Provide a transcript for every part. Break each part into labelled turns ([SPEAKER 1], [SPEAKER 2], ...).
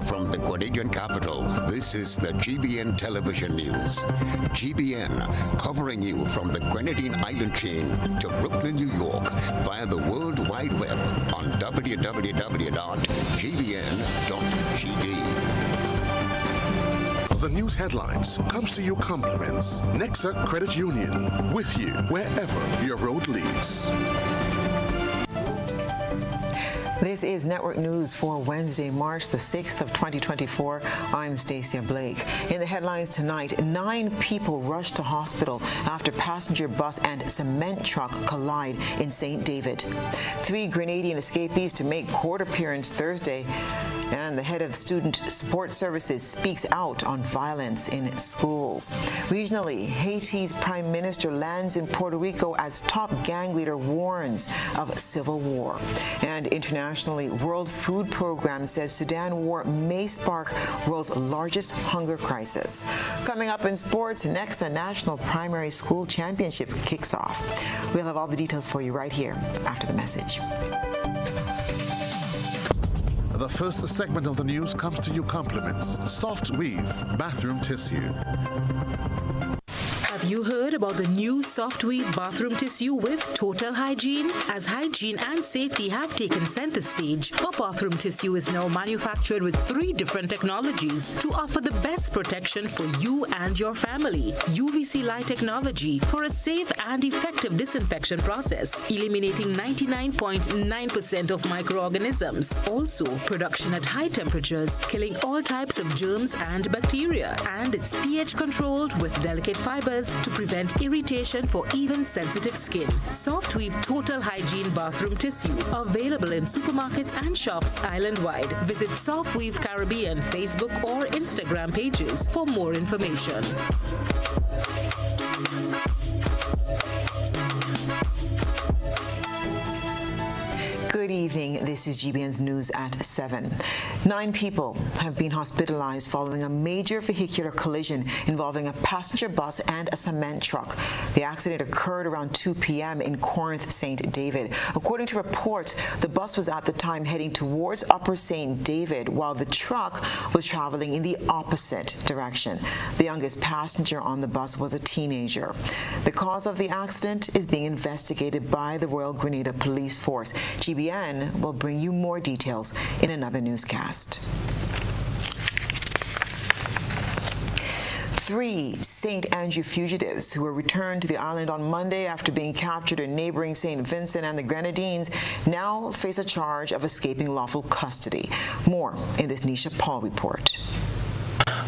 [SPEAKER 1] from the Grenadian capital, this is the GBN Television News. GBN, covering you from the Grenadine Island chain to Brooklyn, New York, via the World Wide Web on www.gbn.gd.
[SPEAKER 2] The news headlines comes to you compliments Nexa Credit Union, with you wherever your road leads.
[SPEAKER 3] This is Network News for Wednesday, March the 6th of 2024. I'm Stasia Blake. In the headlines tonight, 9 people rushed to hospital after passenger bus and cement truck collide in St. David. 3 Grenadian escapees to make court appearance Thursday. And the head of Student Support Services speaks out on violence in schools. Regionally, Haiti's prime minister lands in Puerto Rico as top gang leader warns of civil war. And internationally, World Food Program says Sudan war may spark world's largest hunger crisis. Coming up in sports, next, the National Primary School Championship kicks off. We'll have all the details for you right here after the message.
[SPEAKER 2] The first segment of the news comes to you compliments Soft Weave Bathroom Tissue.
[SPEAKER 4] Have you heard about the new Soft Weave bathroom tissue with total hygiene? As hygiene and safety have taken center stage, our bathroom tissue is now manufactured with 3 different technologies to offer the best protection for you and your family. UVC light technology for a safe and effective disinfection process, eliminating 99.9% of microorganisms. Also, production at high temperatures, killing all types of germs and bacteria. And it's pH controlled with delicate fibers to prevent irritation for even sensitive skin. Soft Weave Total Hygiene Bathroom Tissue, available in supermarkets and shops island-wide. Visit Soft Weave Caribbean Facebook or Instagram pages for more information.
[SPEAKER 3] Good evening. This is GBN's News at 7. 9 people have been hospitalized following a major vehicular collision involving a passenger bus and a cement truck. The accident occurred around 2 p.m. in Corinth, St. David. According to reports, the bus was at the time heading towards Upper St. David, while the truck was traveling in the opposite direction. The youngest passenger on the bus was a teenager. The cause of the accident is being investigated by the Royal Grenada Police Force. GBN will bring you more details in another newscast. 3 St. Andrew fugitives who were returned to the island on Monday after being captured in neighboring St. Vincent and the Grenadines now face a charge of escaping lawful custody. More in this Nisha Paul report.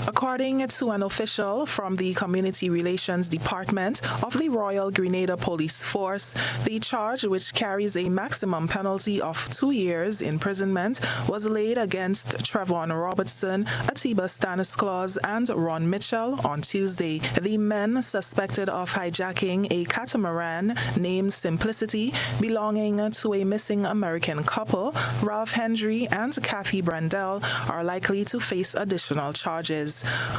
[SPEAKER 5] According to an official from the Community Relations Department of the Royal Grenada Police Force, the charge, which carries a maximum penalty of 2 years imprisonment, was laid against Trevon Robertson, Atiba Stanislaus, and Ron Mitchell on Tuesday. The men suspected of hijacking a catamaran named Simplicity belonging to a missing American couple, Ralph Hendry and Kathy Brandel, are likely to face additional charges.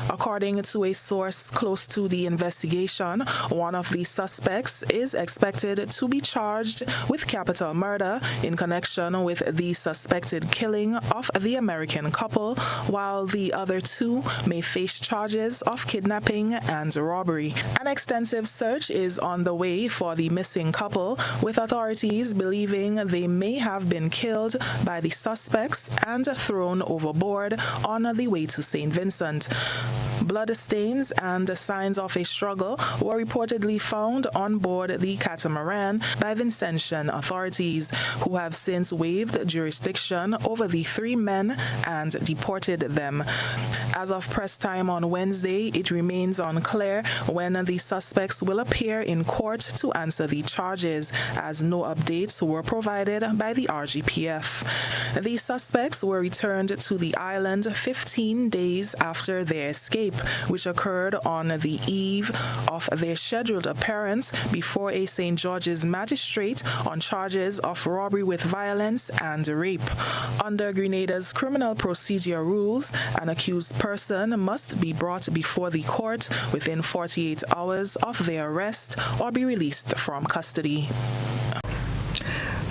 [SPEAKER 5] According to a source close to the investigation, one of the suspects is expected to be charged with capital murder in connection with the suspected killing of the American couple, while the other 2 may face charges of kidnapping and robbery. An extensive search is on the way for the missing couple, with authorities believing they may have been killed by the suspects and thrown overboard on the way to St. Vincent. Blood stains and signs of a struggle were reportedly found on board the catamaran by Vincentian authorities, who have since waived jurisdiction over the 3 men and deported them. As of press time on Wednesday, it remains unclear when the suspects will appear in court to answer the charges, as no updates were provided by the RGPF. The suspects were returned to the island 15 days after their escape, which occurred on the eve of their scheduled appearance before a St. George's magistrate on charges of robbery with violence and rape. Under Grenada's criminal procedure rules, an accused person must be brought before the court within 48 hours of their arrest or be released from custody.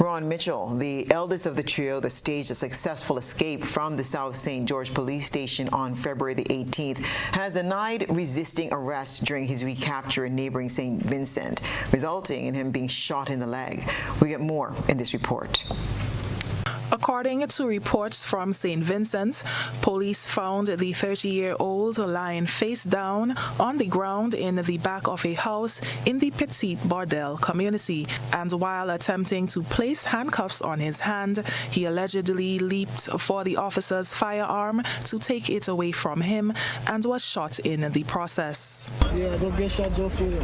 [SPEAKER 3] Ron Mitchell, the eldest of the trio that staged a successful escape from the South St. George police station on February the 18th, has denied resisting arrest during his recapture in neighboring St. Vincent, resulting in him being shot in the leg. We get more in this report.
[SPEAKER 5] According to reports from St. Vincent, police found the 30-year-old lying face down on the ground in the back of a house in the Petit Bordel community, and while attempting to place handcuffs on his hand, he allegedly leaped for the officer's firearm to take it away from him and was shot in the process.
[SPEAKER 6] Yeah, just get shot just so.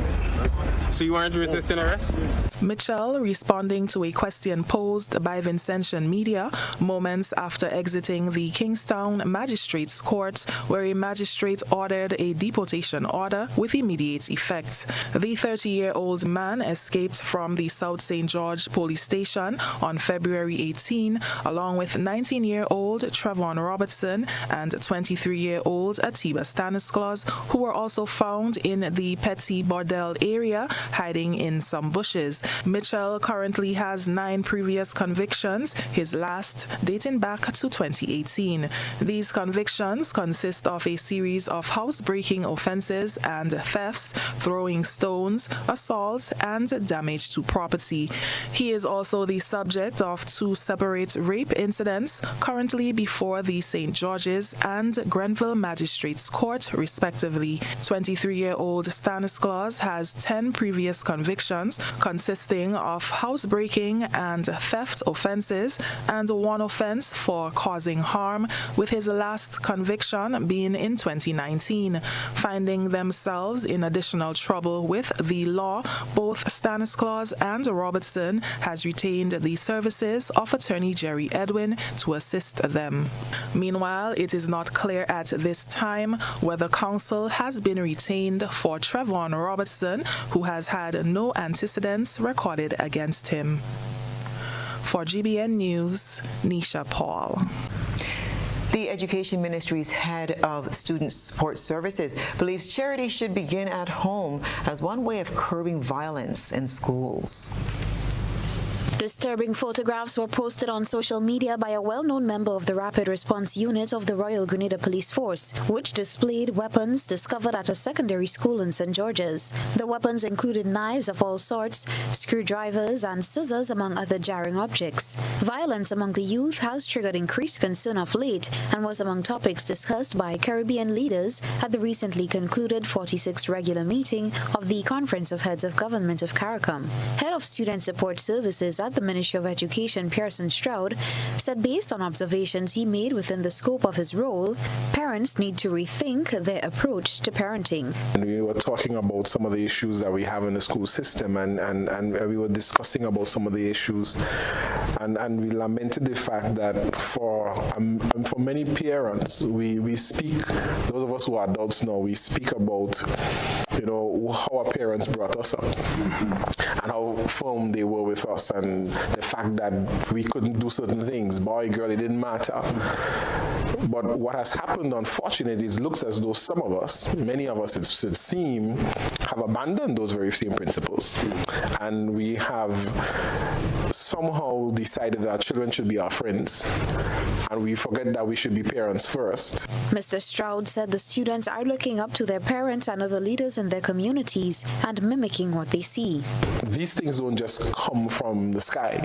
[SPEAKER 7] So you weren't resisting arrest?
[SPEAKER 5] Mitchell, responding to a question posed by Vincentian media moments after exiting the Kingstown Magistrates Court, where a magistrate ordered a deportation order with immediate effect. The 30-year-old man escaped from the South St. George police station on February 18, along with 19-year-old Trevon Robertson and 23-year-old Atiba Stanislaus, who were also found in the Petit Bordel area, hiding in some bushes. Mitchell currently has 9 previous convictions, his last dating back to 2018. These convictions consist of a series of housebreaking offenses and thefts, throwing stones, assault, and damage to property. He is also the subject of 2 separate rape incidents currently before the St. George's and Grenville Magistrates Court, respectively. 23-year-old Stanislaus has 10 previous convictions consisting of housebreaking and theft offenses and 1 offense for causing harm, with his last conviction being in 2019. Finding themselves in additional trouble with the law, both Stanislaus and Robertson has retained the services of attorney Jerry Edwin to assist them. Meanwhile, it is not clear at this time whether counsel has been retained for Trevon Robertson, who has had no antecedents recorded against him. For GBN News, Nisha Paul.
[SPEAKER 3] The Education Ministry's head of Student Support Services believes charity should begin at home as one way of curbing violence in schools.
[SPEAKER 8] Disturbing photographs were posted on social media by a well-known member of the Rapid Response Unit of the Royal Grenada Police Force, which displayed weapons discovered at a secondary school in St. George's. The weapons included knives of all sorts, screwdrivers, and scissors, among other jarring objects. Violence among the youth has triggered increased concern of late and was among topics discussed by Caribbean leaders at the recently concluded 46th regular meeting of the Conference of Heads of Government of CARICOM. Head of Student Support Services at the Ministry of Education, Pearson Stroud, said based on observations he made within the scope of his role, parents need to rethink their approach to parenting.
[SPEAKER 9] We were talking about some of the issues that we have in the school system, and we were discussing about some of the issues, and we lamented the fact that for many parents, we speak, those of us who are adults now, we speak about, how our parents brought us up and how firm they were with us, and the fact that we couldn't do certain things, boy, girl, it didn't matter. But what has happened, unfortunately, is it looks as though some of us, many of us, it should seem, have abandoned those very same principles. And we have somehow decided that our children should be our friends, and we forget that we should be parents first.
[SPEAKER 8] Mr. Stroud said the students are looking up to their parents and other leaders in their communities and mimicking what they see.
[SPEAKER 9] These things don't just come from the sky.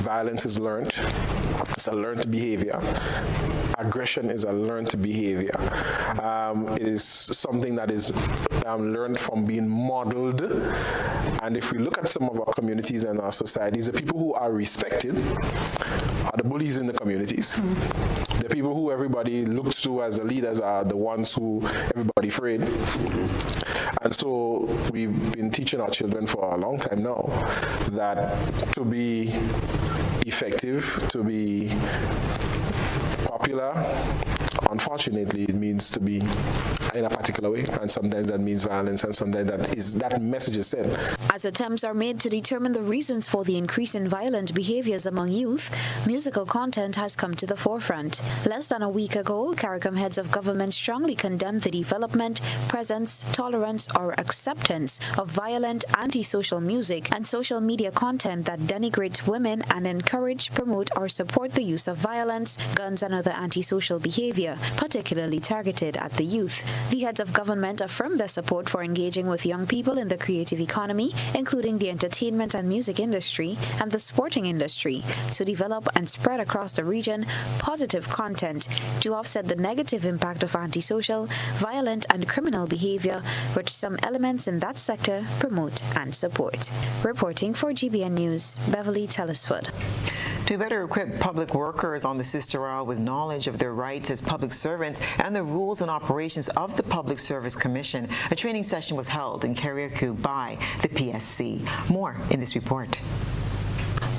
[SPEAKER 9] Violence is learned. It's a learned behavior. Aggression is a learned behavior. It is something that is learned from being modeled. And if we look at some of our communities and our societies, the people who are respected are the bullies in the communities. The people who everybody looks to as the leaders are the ones who everybody afraid. And so we've been teaching our children for a long time now that to be effective, to be popular, unfortunately, it means to be in a particular way, and sometimes that means violence, and sometimes that message is sent.
[SPEAKER 8] As attempts are made to determine the reasons for the increase in violent behaviors among youth, musical content has come to the forefront. Less than a week ago, CARICOM heads of government strongly condemned the development, presence, tolerance, or acceptance of violent, anti-social music and social media content that denigrates women and encourage, promote, or support the use of violence, guns, and other anti-social behavior, particularly targeted at the youth. The heads of government affirmed their support for engaging with young people in the creative economy, including the entertainment and music industry and the sporting industry, to develop and spread across the region positive content to offset the negative impact of antisocial, violent, and criminal behavior which some elements in that sector promote and support. Reporting for GBN News, Beverly Telesford.
[SPEAKER 3] To better equip public workers on the Sister Isle with knowledge of their rights as public servants and the rules and operations of the Public Service Commission, a training session was held in Carriacou by the PSC. More in this report.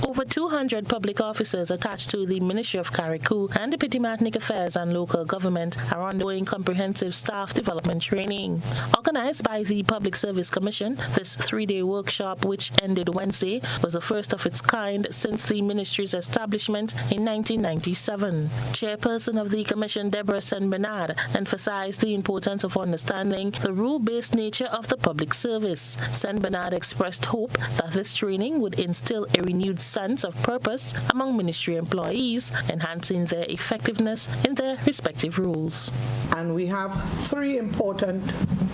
[SPEAKER 10] Over 200 public officers attached to the Ministry of Carriacou and the Petimatnik Affairs and Local Government are undergoing comprehensive staff development training. Organized by the Public Service Commission, this 3-day workshop, which ended Wednesday, was the first of its kind since the ministry's establishment in 1997. Chairperson of the Commission, Deborah Sen Bernard, emphasized the importance of understanding the rule-based nature of the public service. Sen Bernard expressed hope that this training would instill a renewed sense of purpose among ministry employees, enhancing their effectiveness in their respective roles.
[SPEAKER 6] And we have 3 important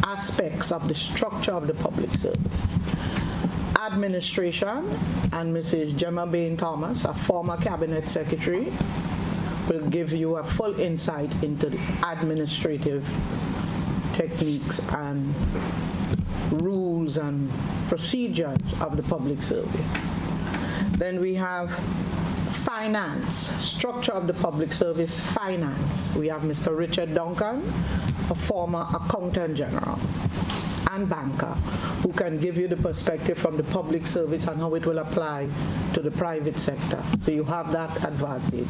[SPEAKER 6] aspects of the structure of the public service. Administration, and Mrs. Gemma Bain Thomas, a former cabinet secretary, will give you a full insight into the administrative techniques and rules and procedures of the public service. Then we have finance, structure of the public service, finance. We have Mr. Richard Duncan, a former accountant general and banker, who can give you the perspective from the public service and how it will apply to the private sector. So you have that advantage.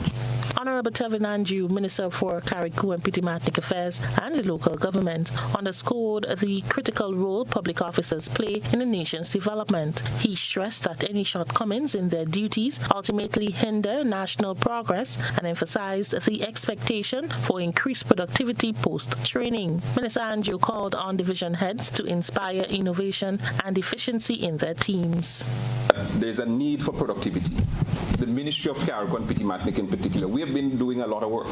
[SPEAKER 10] Honorable Tevin Andrew, Minister for Carriacou and Petimatnik Affairs and the Local Government, underscored the critical role public officers play in the nation's development. He stressed that any shortcomings in their duties ultimately hinder national progress and emphasized the expectation for increased productivity post-training. Minister Andrew called on division heads to inspire innovation and efficiency in their teams.
[SPEAKER 11] There's a need for productivity. The Ministry of Carriacou and Petimatnik in particular, we have been doing a lot of work.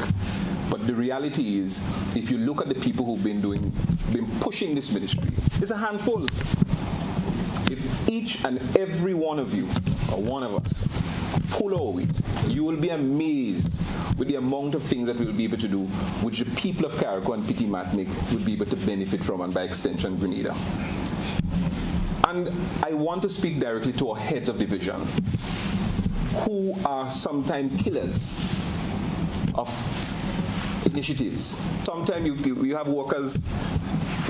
[SPEAKER 11] But the reality is, if you look at the people who've been pushing this ministry, it's a handful. If each and every one of you, or one of us, pull our weight, you will be amazed with the amount of things that we will be able to do, which the people of Carriacou and Petimatnik will be able to benefit from, and by extension, Grenada. And I want to speak directly to our heads of division, who are sometimes killers of initiatives. Sometimes you have workers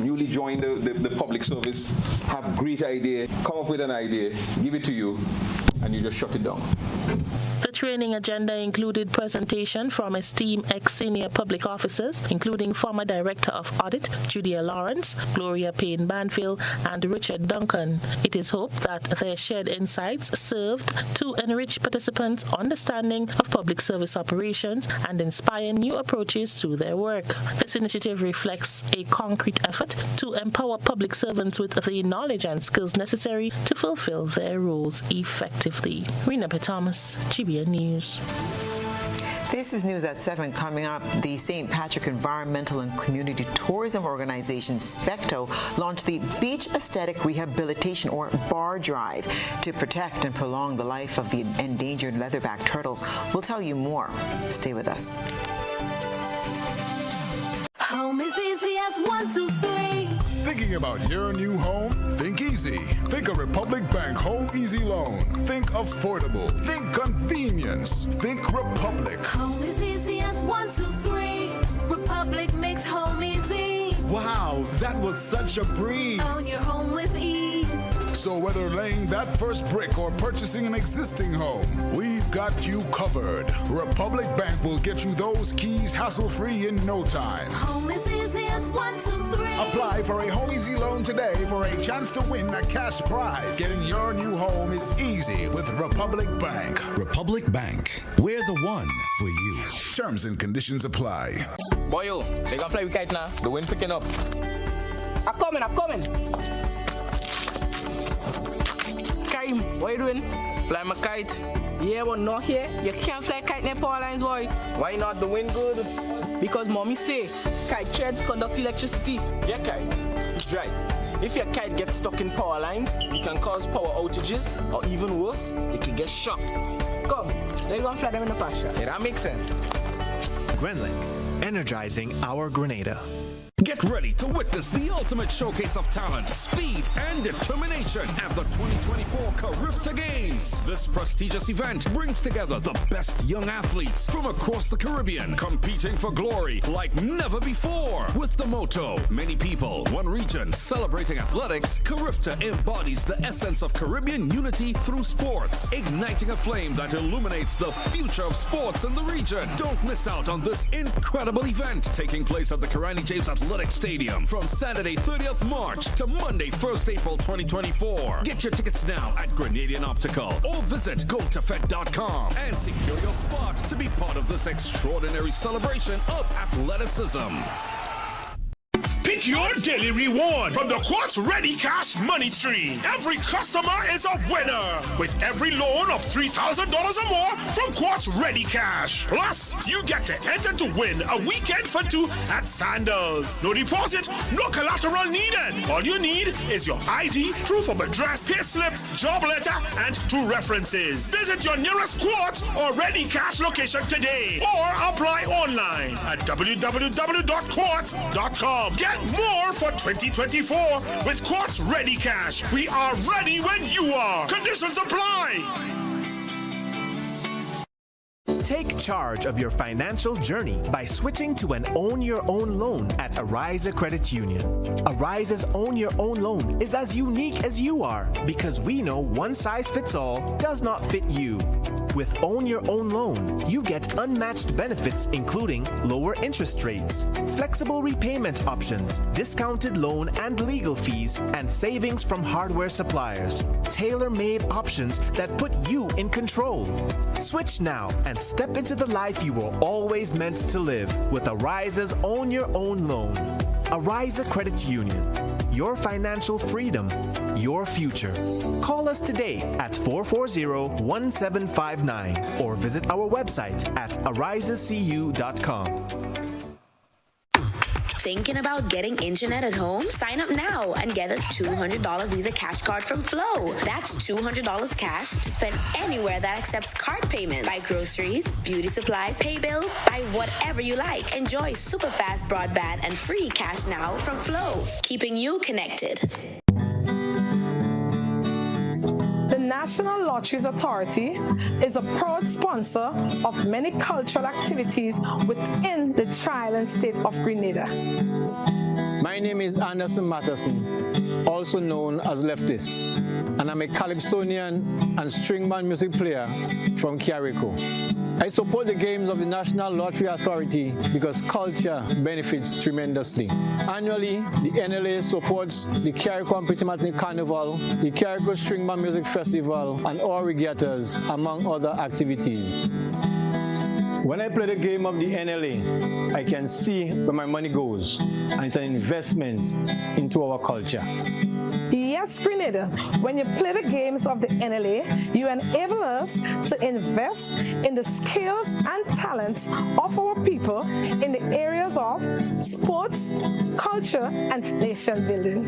[SPEAKER 11] newly join the public service, have great idea, come up with an idea, give it to you, and you just shut it down.
[SPEAKER 10] The training agenda included presentation from esteemed ex-senior public officers, including former Director of Audit, Judia Lawrence, Gloria Payne Banfield, and Richard Duncan. It is hoped that their shared insights served to enrich participants' understanding of public service operations and inspire new approaches to their work. This initiative reflects a concrete effort to empower public servants with the knowledge and skills necessary to fulfill their roles effectively. Rena Thomas, GBN News.
[SPEAKER 3] This is news at 7 coming up. The St. Patrick Environmental and Community Tourism Organization, SPECTO, launched the Beach Aesthetic Rehabilitation, or BAR Drive, to protect and prolong the life of the endangered leatherback turtles. We'll tell you more. Stay with us.
[SPEAKER 12] Home is easy as 1, 2, 3.
[SPEAKER 13] Thinking about your new home? Think easy. Think a Republic Bank Home Easy Loan. Think affordable. Think convenience. Think Republic.
[SPEAKER 12] Home is easy as 1, 2, 3. Republic makes home easy.
[SPEAKER 14] Wow, that was such a breeze.
[SPEAKER 12] Own your home with ease.
[SPEAKER 13] So whether laying that first brick or purchasing an existing home, we've got you covered. Republic Bank will get you those keys hassle-free in no time.
[SPEAKER 12] Home is easy as 1, 2, 3.
[SPEAKER 13] Apply for a Home Easy loan today for a chance to win a cash prize. Getting your new home is easy with Republic Bank.
[SPEAKER 14] Republic Bank, we're the one for you.
[SPEAKER 13] Terms and conditions apply.
[SPEAKER 7] Boyo, they gonna fly with kite now. The wind picking up.
[SPEAKER 15] I'm coming. Karim, what are you doing?
[SPEAKER 7] Fly my kite.
[SPEAKER 15] Yeah, but not here. You can't fly kite near power lines, boy.
[SPEAKER 7] Why not? The wind good.
[SPEAKER 15] Because mommy say kite threads conduct electricity.
[SPEAKER 7] Yeah, kite. It's right. If your kite gets stuck in power lines, it can cause power outages, or even worse, it can get shocked.
[SPEAKER 15] Come, let's go and fly them in the pasture.
[SPEAKER 7] Yeah, that makes sense.
[SPEAKER 16] Grenlink, energizing our Grenada.
[SPEAKER 17] Get ready to witness the ultimate showcase of talent, speed, and determination at the 2024 Carifta Games. This prestigious event brings together the best young athletes from across the Caribbean, competing for glory like never before. With the motto, many people, one region, celebrating athletics, Carifta embodies the essence of Caribbean unity through sports, igniting a flame that illuminates the future of sports in the region. Don't miss out on this incredible event taking place at the Karani James Athletic Stadium from Saturday 30th March to Monday 1st April 2024. Get your tickets now at Grenadian Optical or visit gotofed.com and secure your spot to be part of this extraordinary celebration of athleticism.
[SPEAKER 18] Pick your daily reward from the Quartz Ready Cash Money Tree. Every customer is a winner with every loan of $3,000 or more from Quartz Ready Cash. Plus, you get to enter to win a weekend for two at Sandals. No deposit, no collateral needed. All you need is your ID, proof of address, payslip, job letter, and 2 references. Visit your nearest Quartz or Ready Cash location today or apply online at www.quartz.com. Get more for 2024 with Quartz Ready Cash. We are ready when you are. Conditions apply.
[SPEAKER 16] Take charge of your financial journey by switching to an Own Your Own loan at Arise Credit Union. Arise's Own Your Own loan is as unique as you are because we know one size fits all does not fit you. With Own Your Own loan, you get unmatched benefits including lower interest rates, flexible repayment options, discounted loan and legal fees, and savings from hardware suppliers. Tailor-made options that put you in control. Switch now and step into the life you were always meant to live with Arise's Own Your Own loan. Arise Credit Union. Your financial freedom, your future. Call us today at 440-1759 or visit our website at arisescu.com.
[SPEAKER 19] Thinking about getting internet at home? Sign up now and get a $200 Visa cash card from Flow. That's $200 cash to spend anywhere that accepts card payment. Buy groceries, beauty supplies, pay bills, buy whatever you like. Enjoy super fast broadband and free cash now from Flow, keeping you connected.
[SPEAKER 6] The National Lotteries Authority is a proud sponsor of many cultural activities within the Tri-Island state of Grenada.
[SPEAKER 20] My name is Anderson Matheson, also known as Leftist, and I'm a calypsonian and string band music player from Carriacou. I support the games of the National Lottery Authority because culture benefits tremendously. Annually, the NLA supports the Carriacou and Petit Martinique Carnival, the Carriacou String Band Music Festival, and all regattas, among other activities. When I play the game of the NLA, I can see where my money goes, and it's an investment into our culture.
[SPEAKER 6] Yes, Grenada, when you play the games of the NLA, you enable us to invest in the skills and talents of our people in the areas of sports, culture, and nation building.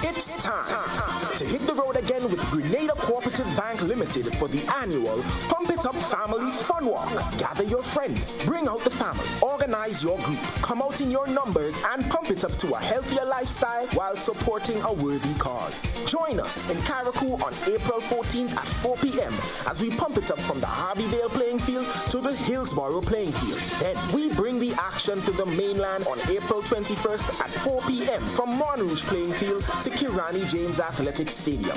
[SPEAKER 21] It's time to hit the road again with Grenada Cooperative
[SPEAKER 7] Cooperative Bank Limited for the annual Pump It Up Family Fun Walk. Gather your friends, bring out the family, organize your group, come out in your numbers and pump it up to a healthier lifestyle while supporting a worthy cause. Join us in Carriacou on April 14th at 4 p.m. as we pump it up from the Harveyvale playing field to the Hillsborough playing field. Then we bring the action to the mainland on April 21st at 4 p.m. from Montrouge playing field to Kirani James Athletic Stadium.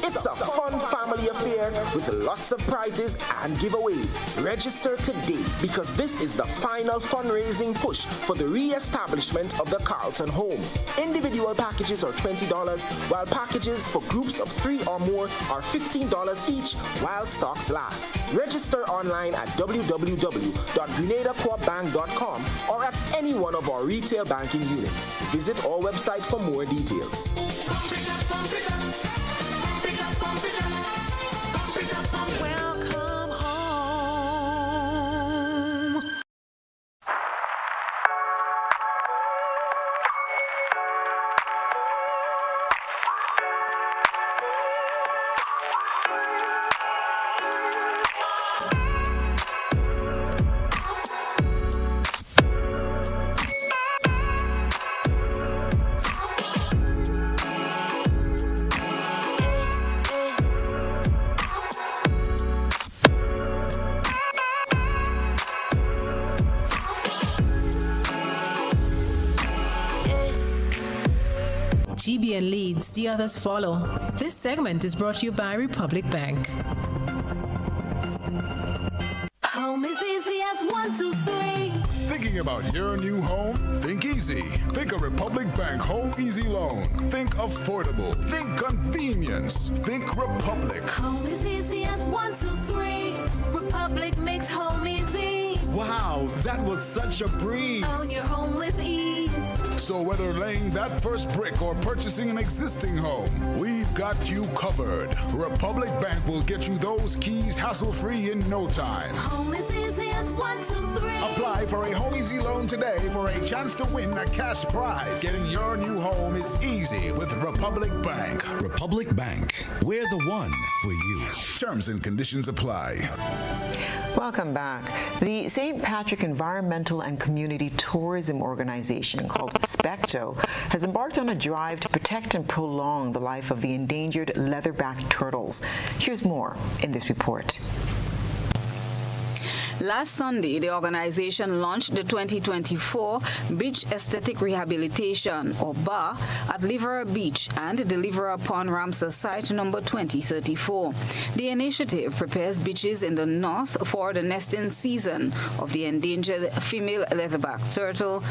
[SPEAKER 7] It's a fun family affair with lots of prizes and giveaways. Register today because this is the final fundraising push for the re-establishment of the Carlton Home. Individual packages are $20, while packages for groups of 3 or more are $15 each while stocks last. Register online at www.grenadacoopbank.com or at any one of our retail banking units. Visit our website for more details.
[SPEAKER 12] Welcome home.
[SPEAKER 4] GBN leads, the others follow. This segment is brought to you by Republic Bank.
[SPEAKER 12] Home is easy as 1, 2, 3.
[SPEAKER 13] Thinking about your new home? Think easy. Think a Republic Bank Home Easy Loan. Think affordable. Think convenience. Think Republic.
[SPEAKER 12] Home is easy as 1, 2, 3. Republic makes home easy.
[SPEAKER 21] Wow, that was such a breeze.
[SPEAKER 12] Own your home with ease.
[SPEAKER 13] So whether laying that first brick or purchasing an existing home, we've got you covered. Republic Bank will get you those keys hassle-free in no time.
[SPEAKER 12] Home is easy as 1, 2, 3.
[SPEAKER 13] Apply for a Home Easy Loan today for a chance to win a cash prize. Getting your new home is easy with Republic Bank.
[SPEAKER 14] Republic Bank, we're the one for you.
[SPEAKER 13] Terms and conditions apply.
[SPEAKER 3] Welcome back. The St. Patrick Environmental and Community Tourism Organization, called SPECTO, has embarked on a drive to protect and prolong the life of the endangered leatherback turtles. Here's more in this report.
[SPEAKER 22] Last Sunday, the organization launched the 2024 Beach Aesthetic Rehabilitation, or BAR, at Liverpool Beach and the Liverpool Pond Ramsar Site number 2034. The initiative prepares beaches in the north for the nesting season of the endangered female leatherback turtle,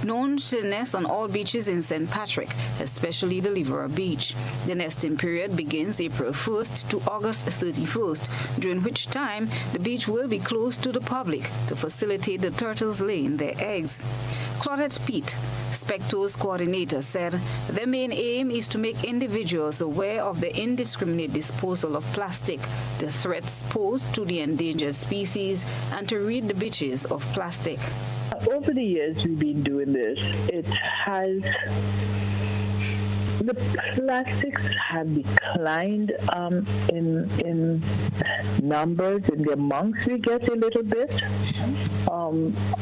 [SPEAKER 22] known to nest on all beaches in St. Patrick, especially the Liverpool Beach. The nesting period begins April 1st to August 31st, during which time the beach will be closed to the public to facilitate the turtles laying their eggs. Claudette Pete, SPECTO's coordinator, said their main aim is to make individuals aware of the indiscriminate disposal of plastic, the threats posed to the endangered species, and to rid the beaches of plastic.
[SPEAKER 23] Over the years we've been doing this, the plastics have declined in numbers, in the amounts we get a little bit.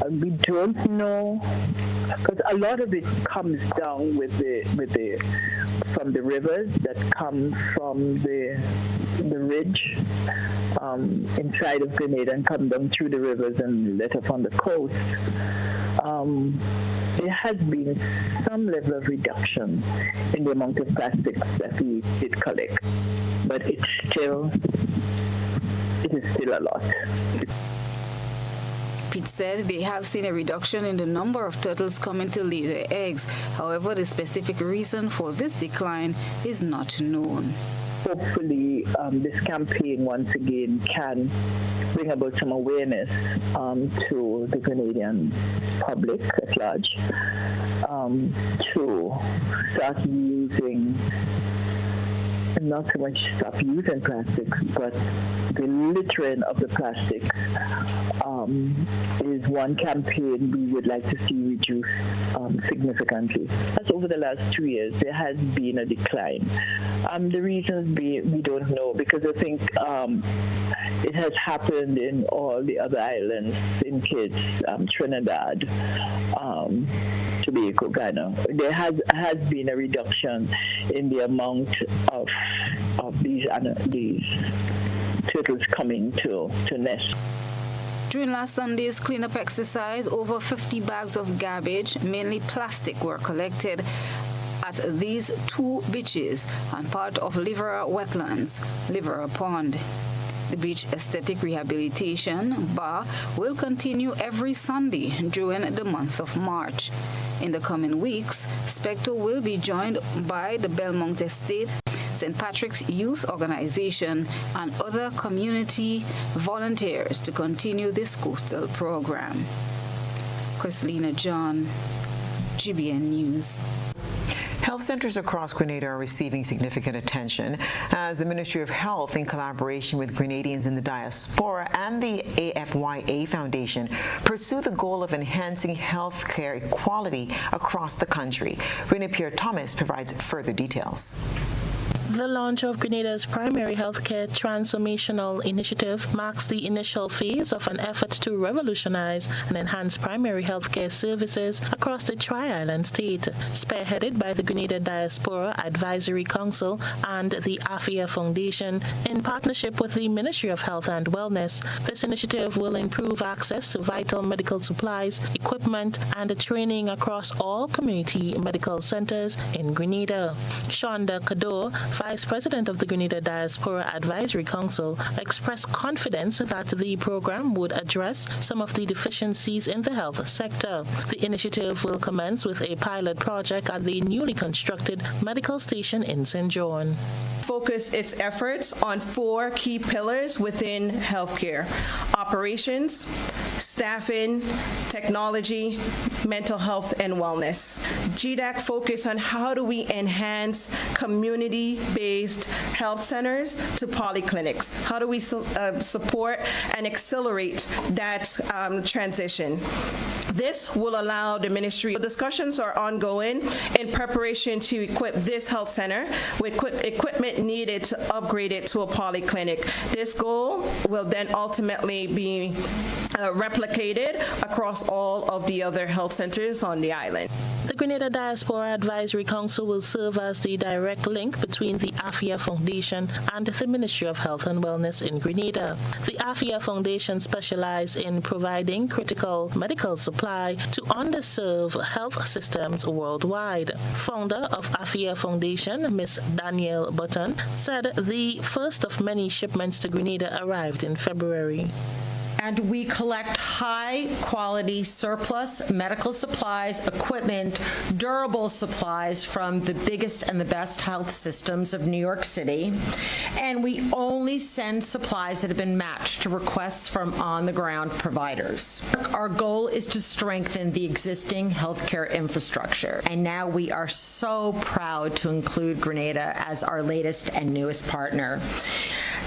[SPEAKER 23] We don't know, because a lot of it comes down from the rivers that come from the ridge inside of Grenada and come down through the rivers and let up on the coast. There has been some level of reduction in the amount of plastics that we did collect, but it is still a lot.
[SPEAKER 22] Pete said they have seen a reduction in the number of turtles coming to lay their eggs. However, the specific reason for this decline is not known.
[SPEAKER 23] Hopefully, this campaign once again can bring about some awareness to the Grenadian public at large to start using, not so much stop using plastics, but the littering of the plastics is one campaign we would like to see reduced significantly. As over the last 2 years, there has been a decline. The reasons we don't know, because I think it has happened in all the other islands, in Kitts, Trinidad, Tobago, Ghana. There has been a reduction in the amount of these turtles coming to nest.
[SPEAKER 22] During last Sunday's cleanup exercise, over 50 bags of garbage, mainly plastic, were collected at these 2 beaches and part of Liverpool Wetlands, Liverpool Pond. The beach aesthetic rehabilitation bar will continue every Sunday during the month of March. In the coming weeks, Spector will be joined by the Belmont Estate, St. Patrick's Youth Organization, and other community volunteers to continue this coastal program. Chrislina John, GBN News.
[SPEAKER 3] Health centers across Grenada are receiving significant attention as the Ministry of Health, in collaboration with Grenadians in the Diaspora and the AFYA Foundation, pursue the goal of enhancing health care equality across the country. Rena Pierre-Thomas provides further details.
[SPEAKER 10] The launch of Grenada's primary healthcare transformational initiative marks the initial phase of an effort to revolutionize and enhance primary healthcare services across the Tri-Island state. Spearheaded by the Grenada Diaspora Advisory Council and the AFIA Foundation in partnership with the Ministry of Health and Wellness, this initiative will improve access to vital medical supplies, equipment, and training across all community medical centers in Grenada. Shonda Kador, Vice President of the Grenada Diaspora Advisory Council, expressed confidence that the program would address some of the deficiencies in the health sector. The initiative will commence with a pilot project at the newly constructed medical station in St. John.
[SPEAKER 1] Focus its efforts on 4 key pillars within healthcare: operations, staffing, technology, mental health, and wellness. GDAC focused on how do we enhance community-based health centers to polyclinics? How do we support and accelerate that transition? This will allow the ministry. Discussions are ongoing in preparation to equip this health center with equipment needed to upgrade it to a polyclinic. This goal will then ultimately be replicated across all of the other health centers on the island.
[SPEAKER 10] The Grenada Diaspora Advisory Council will serve as the direct link between the AFIA Foundation and the Ministry of Health and Wellness in Grenada. The AFIA Foundation specializes in providing critical medical supply to underserved health systems worldwide. Founder of AFIA Foundation, Ms. Danielle Button, said the first of many shipments to Grenada arrived in February.
[SPEAKER 2] And we collect high-quality surplus medical supplies, equipment, durable supplies from the biggest and the best health systems of New York City. And we only send supplies that have been matched to requests from on-the-ground providers. Our goal is to strengthen the existing healthcare infrastructure. And now we are so proud to include Grenada as our latest and newest partner.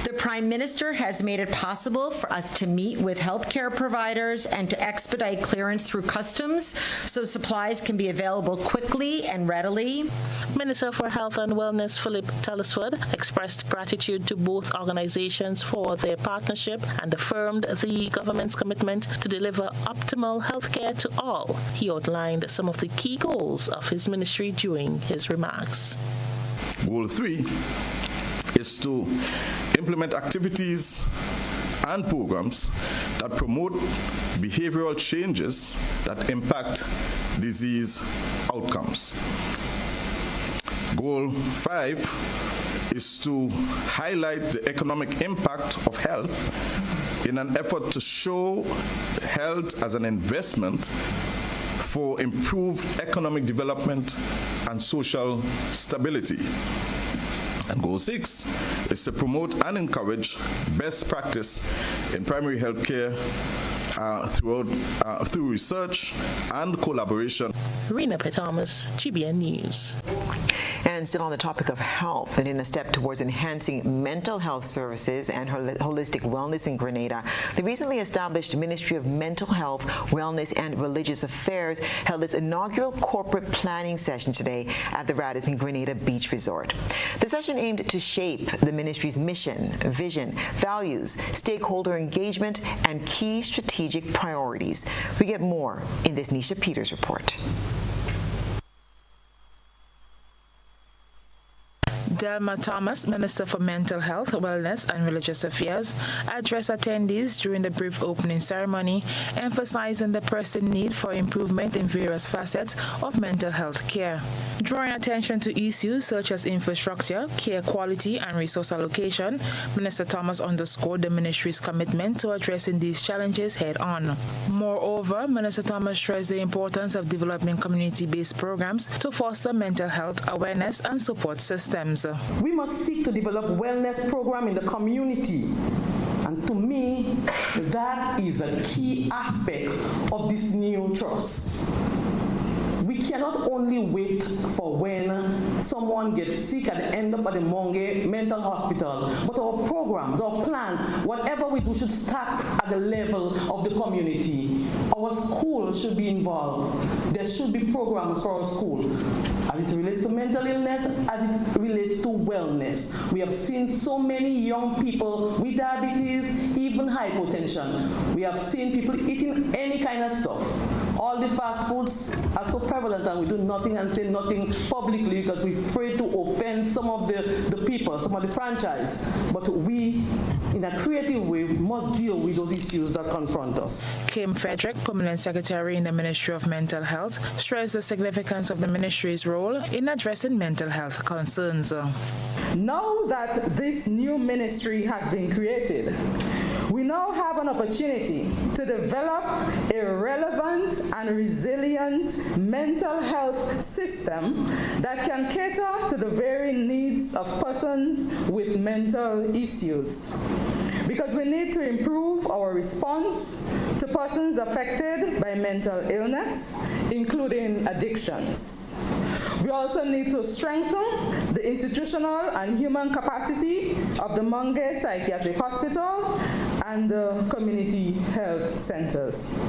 [SPEAKER 2] The Prime Minister has made it possible for us to meet with healthcare providers and to expedite clearance through customs so supplies can be available quickly and readily.
[SPEAKER 10] Minister for Health and Wellness Philip Telesford expressed gratitude to both organizations for their partnership and affirmed the government's commitment to deliver optimal healthcare to all. He outlined some of the key goals of his ministry during his remarks.
[SPEAKER 5] Goal 3 is to implement activities and programs that promote behavioral changes that impact disease outcomes. Goal 5 is to highlight the economic impact of health in an effort to show health as an investment for improved economic development and social stability. And Goal 6 is to promote and encourage best practice in primary health care through research and collaboration.
[SPEAKER 10] Rena P. Thomas, GBN News.
[SPEAKER 3] And still on the topic of health, and in a step towards enhancing mental health services and holistic wellness in Grenada, the recently established Ministry of Mental Health, Wellness and Religious Affairs held its inaugural corporate planning session today at the Radisson Grenada Beach Resort. The session aimed to shape the ministry's mission, vision, values, stakeholder engagement, and key strategic priorities. We get more in this Nisha Peters report.
[SPEAKER 10] Delma Thomas, Minister for Mental Health, Wellness and Religious Affairs, addressed attendees during the brief opening ceremony, emphasizing the pressing need for improvement in various facets of mental health care. Drawing attention to issues such as infrastructure, care quality, and resource allocation, Minister Thomas underscored the ministry's commitment to addressing these challenges head-on. Moreover, Minister Thomas stressed the importance of developing community-based programs to foster mental health awareness and support systems.
[SPEAKER 8] We must seek to develop wellness program in the community. And to me, that is a key aspect of this new trust. We cannot only wait for when someone gets sick and end up at the Monge Mental Hospital, but our programs, our plans, whatever we do should start at the level of the community. Our school should be involved. There should be programs for our school as it relates to mental illness, as it relates to wellness. We have seen so many young people with diabetes, even hypertension. We have seen people eating any kind of stuff. All the fast foods are so prevalent and we do nothing and say nothing publicly because we're afraid to offend some of the people, some of the franchise. But we, in a creative way, must deal with those issues that confront us.
[SPEAKER 10] Kim Frederick, Permanent Secretary in the Ministry of Mental Health, stressed the significance of the ministry's role in addressing mental health concerns.
[SPEAKER 9] Now that this new ministry has been created, we now have an opportunity to develop a relevant and resilient mental health system that can cater to the varying needs of persons with mental issues. Because we need to improve our response to persons affected by mental illness, including addictions. We also need to strengthen the institutional and human capacity of the Monge Psychiatric Hospital and the community health centers.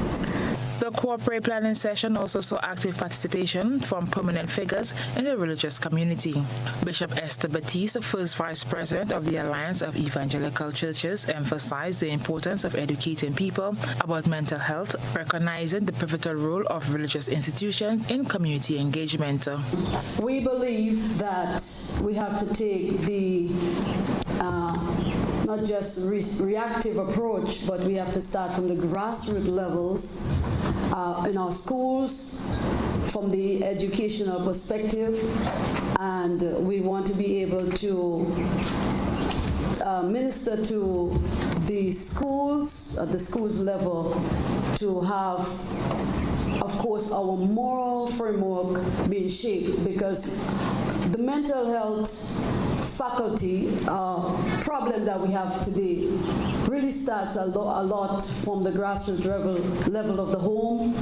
[SPEAKER 10] The corporate planning session also saw active participation from prominent figures in the religious community. Bishop Esther Batiste, the first vice president of the Alliance of Evangelical Churches, emphasized the importance of educating people about mental health, recognizing the pivotal role of religious institutions in community engagement.
[SPEAKER 11] We believe that we have to take the not just reactive approach, but we have to start from the grassroots levels in our schools, from the educational perspective, and we want to be able to minister to the schools at the schools level to have, of course, our moral framework being shaped, because the mental health faculty problem that we have today really starts a lot from the grassroots level of the home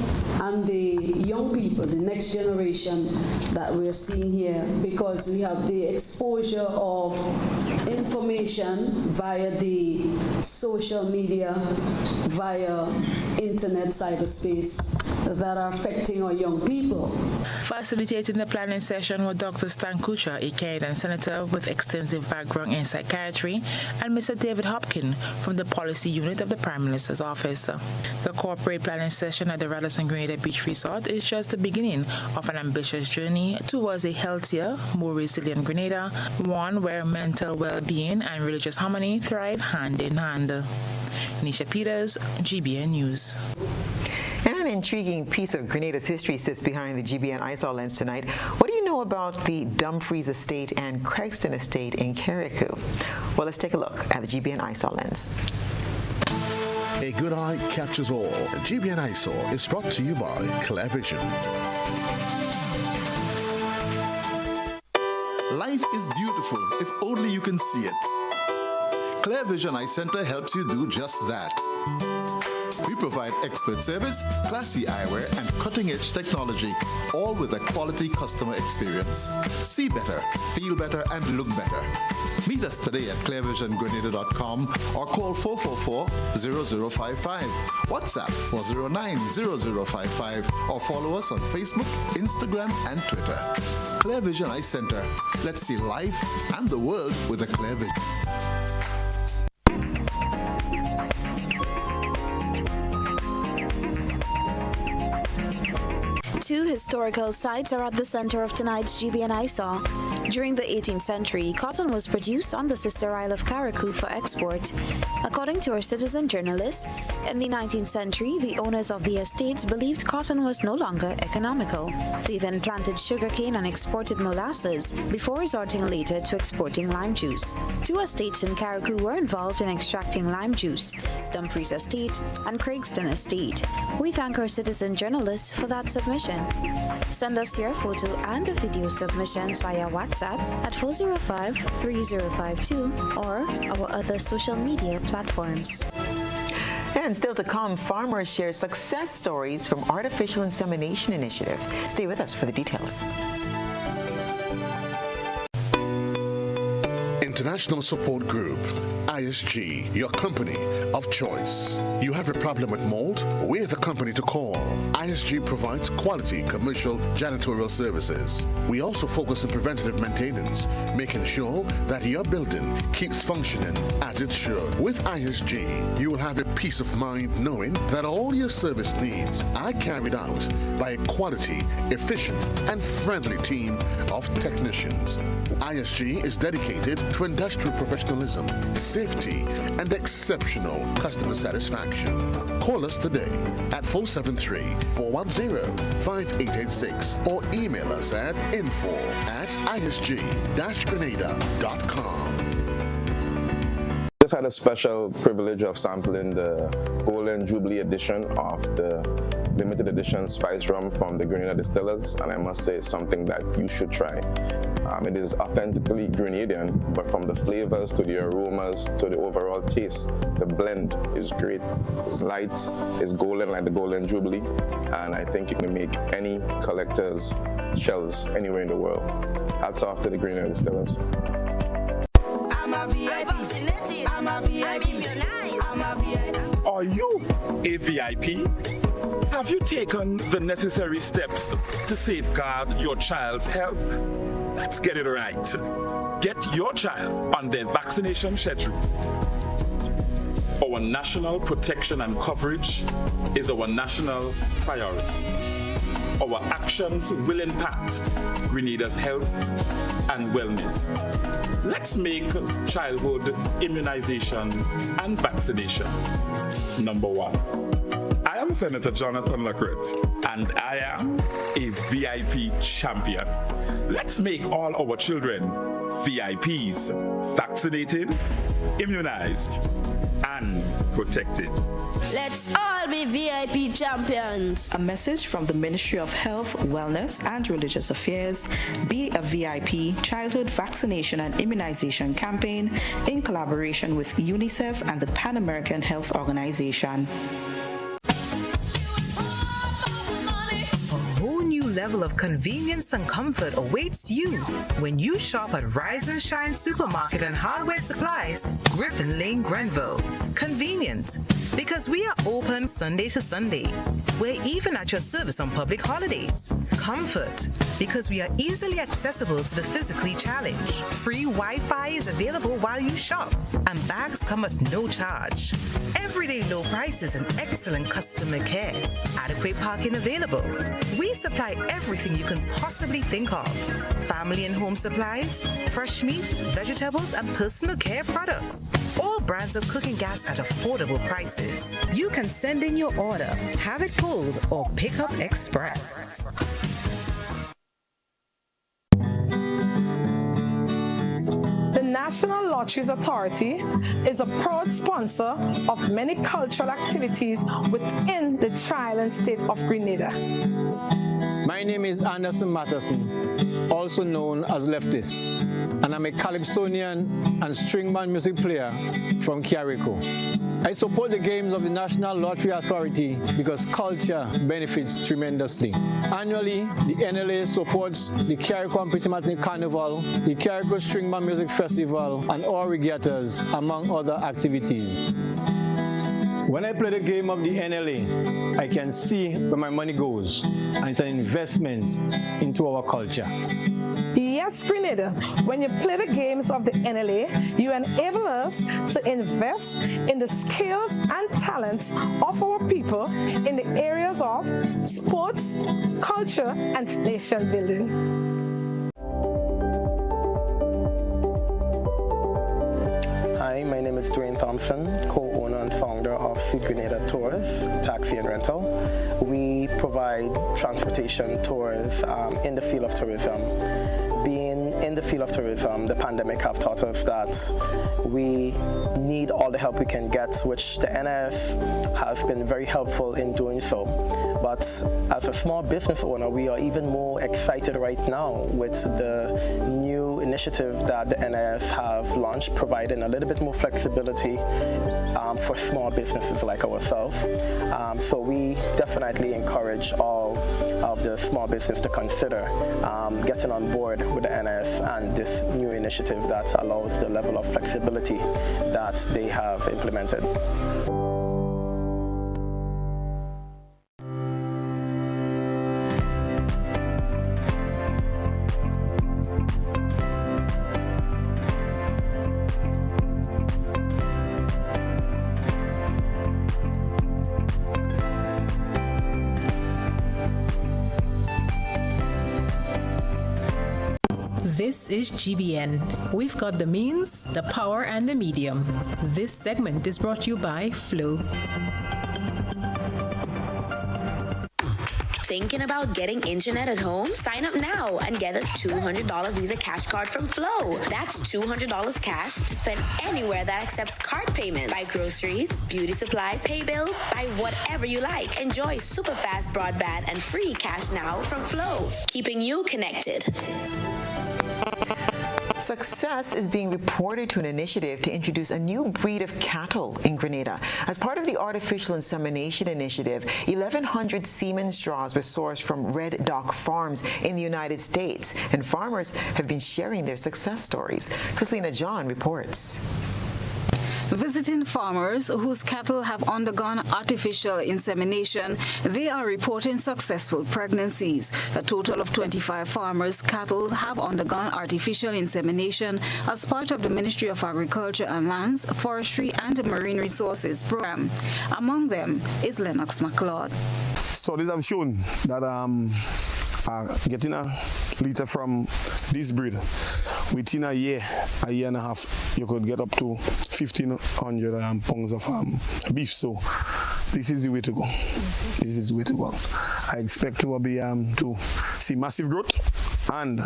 [SPEAKER 11] and the young people, the next generation that we're seeing here, because we have the exposure of information via the social media, via internet cyberspace that are affecting our young people.
[SPEAKER 10] Facilitating the planning session were Dr. Stan Kuchar, a Canadian senator with extensive background in psychiatry, and Mr. David Hopkin from the policy unit of the Prime Minister's office. The corporate planning session at the Radisson Grenada Beach Resort is just the beginning of an ambitious journey towards a healthier, more resilient Grenada, one where mental well-being and religious harmony thrive hand in hand. Nisha Peters, GBN News.
[SPEAKER 3] An intriguing piece of Grenada's history sits behind the GBN ISOL lens tonight. What do you know about the Dumfries Estate and Craigston Estate in Carriacou? Well, let's take a look at the GBN ISOL lens.
[SPEAKER 24] A good eye catches all. GBN ISOL is brought to you by Clear Vision.
[SPEAKER 25] Life is beautiful if only you can see it. Clear Vision Eye Center helps you do just that. We provide expert service, classy eyewear, and cutting-edge technology, all with a quality customer experience. See better, feel better, and look better. Meet us today at clearvisiongrenada.com or call 444-0055. WhatsApp 409-0055 or follow us on Facebook, Instagram, and Twitter. Clear Vision Eye Center. Let's see life and the world with a clear vision.
[SPEAKER 15] Two historical sites are at the center of tonight's GBN ISAW. During the 18th century, cotton was produced on the sister isle of Carriacou for export. According to our citizen journalist, in the 19th century, the owners of the estates believed cotton was no longer economical. They then planted sugarcane and exported molasses before resorting later to exporting lime juice. Two estates in Carriacou were involved in extracting lime juice, Dumfries Estate and Craigston Estate. We thank our citizen journalists for that submission. Send us your photo and video submissions via WhatsApp at 405-3052 or our other social media platforms.
[SPEAKER 3] And still to come, farmers share success stories from Artificial Insemination Initiative. Stay with us for the details.
[SPEAKER 24] International Support Group, ISG, your company of choice. You have a problem with mold? We're the company to call. ISG provides quality commercial janitorial services. We also focus on preventative maintenance, making sure that your building keeps functioning as it should. With ISG, you will have a peace of mind knowing that all your service needs are carried out by a quality, efficient, and friendly team of technicians. ISG is dedicated to industrial professionalism, safety, and exceptional customer satisfaction. Call us today at 473-410-5886 or email us at info@isg-grenada.com.
[SPEAKER 16] Just had a special privilege of sampling the Golden Jubilee edition of the limited edition spice rum from the Grenada distillers, and I must say it's something that you should try. It is authentically Grenadian, but from the flavors to the aromas to the overall taste, the blend is great. It's light, it's golden like the Golden Jubilee, and I think you can make any collector's shelves anywhere in the world. Hats off to the Grenada distillers.
[SPEAKER 17] I'm a VIP. I'm a VIP. I'm a VIP.
[SPEAKER 18] Are you a VIP? Have you taken the necessary steps to safeguard your child's health? Let's get it right. Get your child on their vaccination schedule. Our national protection and coverage is our national priority. Our actions will impact Grenada's health and wellness. Let's make childhood immunization and vaccination number one. I am Senator Jonathan Lacrette, and I am a VIP champion. Let's make all our children VIPs, vaccinated, immunized, and protected.
[SPEAKER 17] Let's all be VIP champions.
[SPEAKER 19] A message from the Ministry of Health, Wellness, and Religious Affairs, Be a VIP Childhood Vaccination and Immunization Campaign in collaboration with UNICEF and the Pan American Health Organization.
[SPEAKER 26] Level of convenience and comfort awaits you when you shop at Rise and Shine Supermarket and Hardware Supplies, Griffin Lane, Grenville. Convenient, because we are open Sunday to Sunday. We're even at your service on public holidays. Comfort, because we are easily accessible to the physically challenged. Free Wi-Fi is available while you shop, and bags come at no charge. Everyday low prices and excellent customer care. Adequate parking available. We supply everything you can possibly think of. Family and home supplies, fresh meat, vegetables, and personal care products. All brands of cooking gas at affordable prices. You can send in your order, have it pulled, or pick up express.
[SPEAKER 9] The National Lotteries Authority is a proud sponsor of many cultural activities within the Tri-Island state of Grenada.
[SPEAKER 4] My name is Anderson Matheson, also known as Leftist, and I'm a calypsonian and string band music player from Carrico. I support the games of the National Lottery Authority because culture benefits tremendously. Annually, the NLA supports the Carrico and Petit Carnival, the Carrico String Band Music Festival, and all regattas, among other activities. When I play the game of the NLA, I can see where my money goes, and it's an investment into our culture.
[SPEAKER 6] Yes, Grenada, when you play the games of the NLA, you enable us to invest in the skills and talents of our people in the areas of sports, culture, and nation building.
[SPEAKER 7] Hi, my name is Dwayne Thompson, co-owner and founder of Grenada Tours, Taxi and Rental. We provide transportation tours in the field of tourism. Being in the field of tourism, the pandemic have taught us that we need all the help we can get, which the NIF has been very helpful in doing so. But as a small business owner, we are even more excited right now with the new initiative that the NIF have launched, providing a little bit more flexibility for small businesses like ourselves. So we definitely encourage all of the small business to consider getting on board with the NIF and this new initiative that allows the level of flexibility that they have implemented.
[SPEAKER 12] This is GBN. We've got the means, the power, and the medium. This segment is brought to you by Flow.
[SPEAKER 20] Thinking about getting internet at home? Sign up now and get a $200 Visa cash card from Flow. That's $200 cash to spend anywhere that accepts card payments. Buy groceries, beauty supplies, pay bills, buy whatever you like. Enjoy super fast broadband and free cash now from Flow, keeping you connected.
[SPEAKER 3] Success is being reported to an initiative to introduce a new breed of cattle in Grenada. As part of the artificial insemination initiative, 1,100 semen straws were sourced from Red Dock Farms in the United States, and farmers have been sharing their success stories. Christina John reports.
[SPEAKER 22] Visiting farmers whose cattle have undergone artificial insemination, they are reporting successful pregnancies. A total of 25 farmers' cattle have undergone artificial insemination as part of the Ministry of Agriculture and Lands, Forestry and Marine Resources program. Among them is Lennox McLeod.
[SPEAKER 4] Studies have shown that getting a litter from this breed within a year and a half, you could get up to 1,500 pounds of beef. So this is the way to go. This is the way to go. I expect to be to see massive growth, and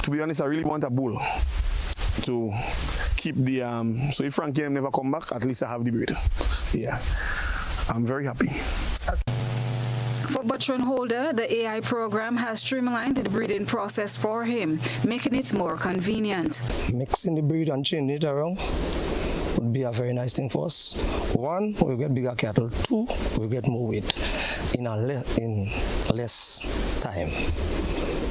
[SPEAKER 4] to be honest, I really want a bull to keep the so if Frankie never come back, at least I have the breed. Yeah, I'm very happy.
[SPEAKER 22] For Butchron Holder, the AI program has streamlined the breeding process for him, making it more convenient.
[SPEAKER 21] Mixing the breed and changing it around would be a very nice thing for us. One, we'll get bigger cattle. Two, we'll get more weight in less time.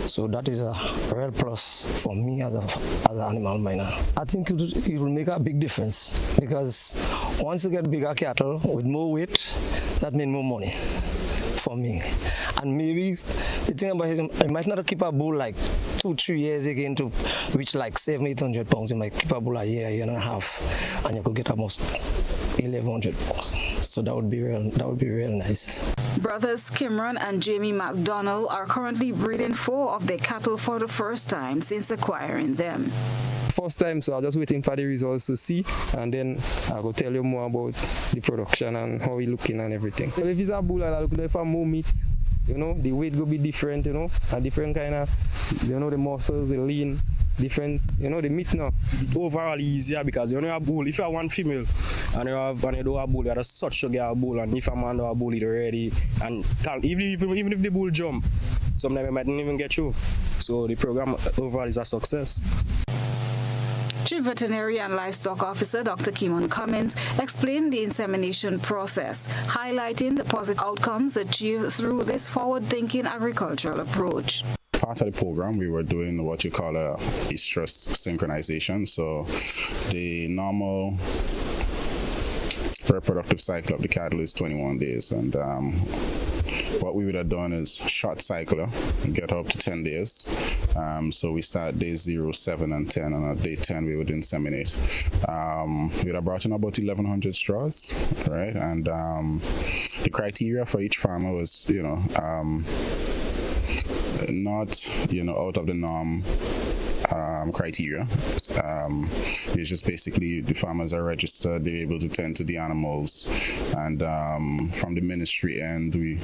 [SPEAKER 21] So that is a real plus for me as an animal miner. I think it will make a big difference, because once you get bigger cattle with more weight, that means more money for me. And maybe the thing about it, I might not keep a bull like 2-3 years again to reach like 700-800 pounds. You might keep a bull a year and a half, and you could get almost 1,100 pounds. So that would be real nice.
[SPEAKER 22] Brothers Kimron and Jamie McDonald are currently breeding 4 of their cattle for the first time since acquiring them.
[SPEAKER 27] First time, so I'm just waiting for the results to see, and then I will tell you more about the production and how we looking and everything. So if it's a bull, I'll look for more meat. You know, the weight will be different, you know, a different kind of, you know, the muscles, the lean, different, you know, the meat now.
[SPEAKER 4] Overall easier because you know a bull, if you have one female,
[SPEAKER 1] and you do a bull, you have such to get a bull, and if a man do a bull, it already, and even if the bull jump, sometimes you might not even get through. So the program overall is a success.
[SPEAKER 22] Chief Veterinary and Livestock Officer Dr. Kimon Cummins explained the insemination process, highlighting the positive outcomes achieved through this forward-thinking agricultural approach.
[SPEAKER 2] Part of the program, we were doing what you call a estrus synchronization. So the normal reproductive cycle of the cattle is 21 days, and what we would have done is short cycle and get up to 10 days. So we start day 0, 7, and 10, and at day 10 we would inseminate. We would have brought in about 1,100 straws, right? And the criteria for each farmer was, not, out of the norm criteria. It's just basically the farmers are registered, they're able to tend to the animals, and from the ministry end, we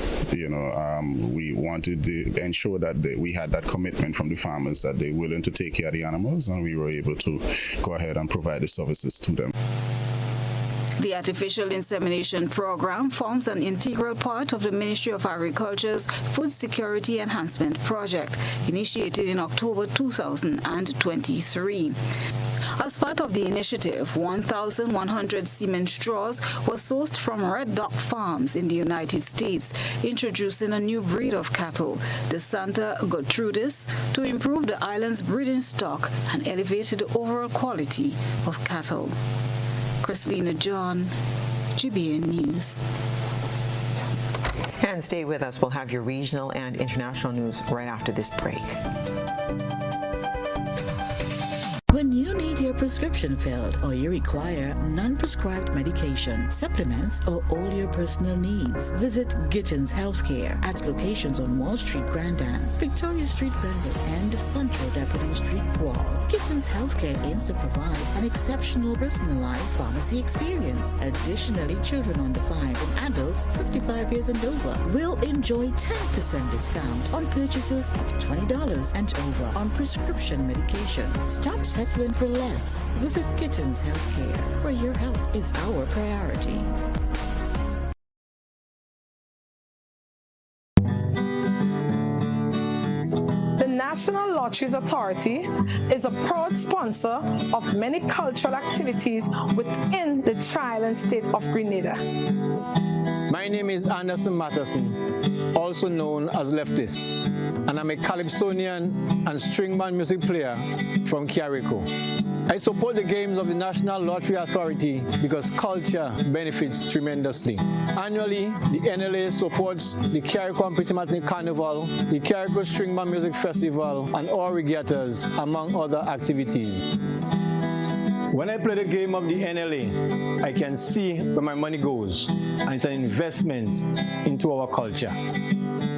[SPEAKER 2] wanted to ensure that we had that commitment from the farmers that they're willing to take care of the animals, and we were able to go ahead and provide the services to them.
[SPEAKER 22] The artificial insemination program forms an integral part of the Ministry of Agriculture's Food Security Enhancement Project, initiated in October 2023. As part of the initiative, 1,100 semen straws were sourced from Red Dog Farms in the United States, introducing a new breed of cattle, the Santa Gertrudis, to improve the island's breeding stock and elevate the overall quality of cattle. Christina John, GBN News.
[SPEAKER 3] And stay with us. We'll have your regional and international news right after this break.
[SPEAKER 5] When you need your prescription filled or you require non-prescribed medication, supplements, or all your personal needs, visit Gittins Healthcare at locations on Wall Street, Grand Anse, Victoria Street, Grenville, and Central Deputy Street, Wharf. Gittins Healthcare aims to provide an exceptional personalized pharmacy experience. Additionally, children under 5 and adults 55 years and over will enjoy 10% discount on purchases of $20 and over on prescription medication. Stop settling for less. Visit Gittins Healthcare, where your health is our priority.
[SPEAKER 6] The National Lotteries Authority is a proud sponsor of many cultural activities within the Tri-Island state of Grenada.
[SPEAKER 4] My name is Anderson Matheson, also known as Leftis, and I'm a calypsonian and string band music player from Carrico. I support the games of the National Lottery Authority because culture benefits tremendously. Annually, the NLA supports the Carrico and Petit Carnival, the Carrico String Band Music Festival, and all regattas, among other activities. When I play the game of the NLA, I can see where my money goes, and it's an investment into our culture.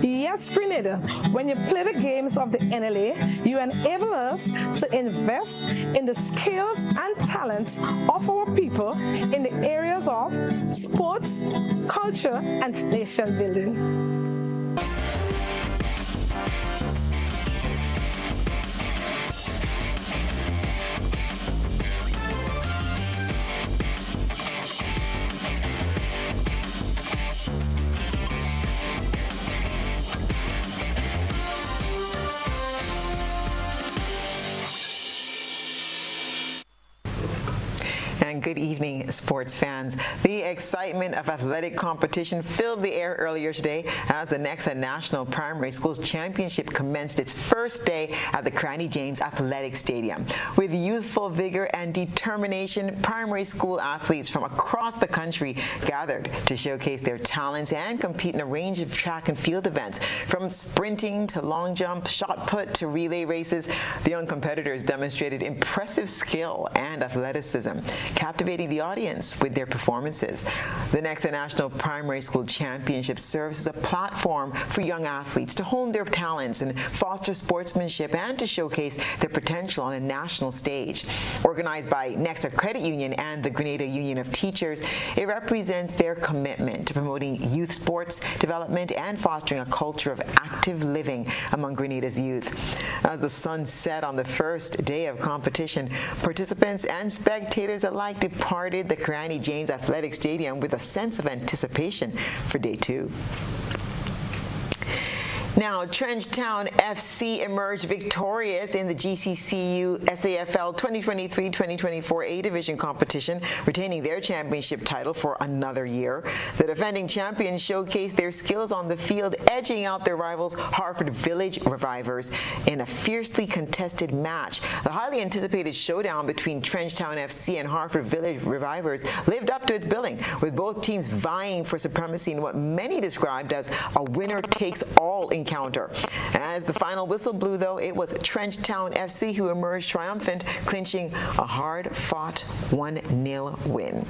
[SPEAKER 6] Yes, Grenada, when you play the games of the NLA, you enable us to invest in the skills and talents of our people in the areas of sports, culture, and nation building.
[SPEAKER 3] And good evening, sports fans. The excitement of athletic competition filled the air earlier today as the Nexa National Primary Schools Championship commenced its first day at the Cranny James Athletic Stadium. With youthful vigor and determination, primary school athletes from across the country gathered to showcase their talents and compete in a range of track and field events. From sprinting to long jump, shot put to relay races, the young competitors demonstrated impressive skill and athleticism, captivating the audience with their performances. The Nexa National Primary School Championship serves as a platform for young athletes to hone their talents and foster sportsmanship and to showcase their potential on a national stage. Organized by Nexa Credit Union and the Grenada Union of Teachers, it represents their commitment to promoting youth sports development and fostering a culture of active living among Grenada's youth. As the sun set on the first day of competition, participants and spectators alike like departed the Kirani James Athletic Stadium with a sense of anticipation for day 2. Now, Trenchtown FC emerged victorious in the GCCU SAFL 2023-2024 A-Division competition, retaining their championship title for another year. The defending champions showcased their skills on the field, edging out their rivals Hartford Village Revivers in a fiercely contested match. The highly anticipated showdown between Trenchtown FC and Hartford Village Revivers lived up to its billing, with both teams vying for supremacy in what many described as a winner-takes-all encounter. As the final whistle blew, though, it was Trenchtown FC who emerged triumphant, clinching a hard-fought 1-0 win.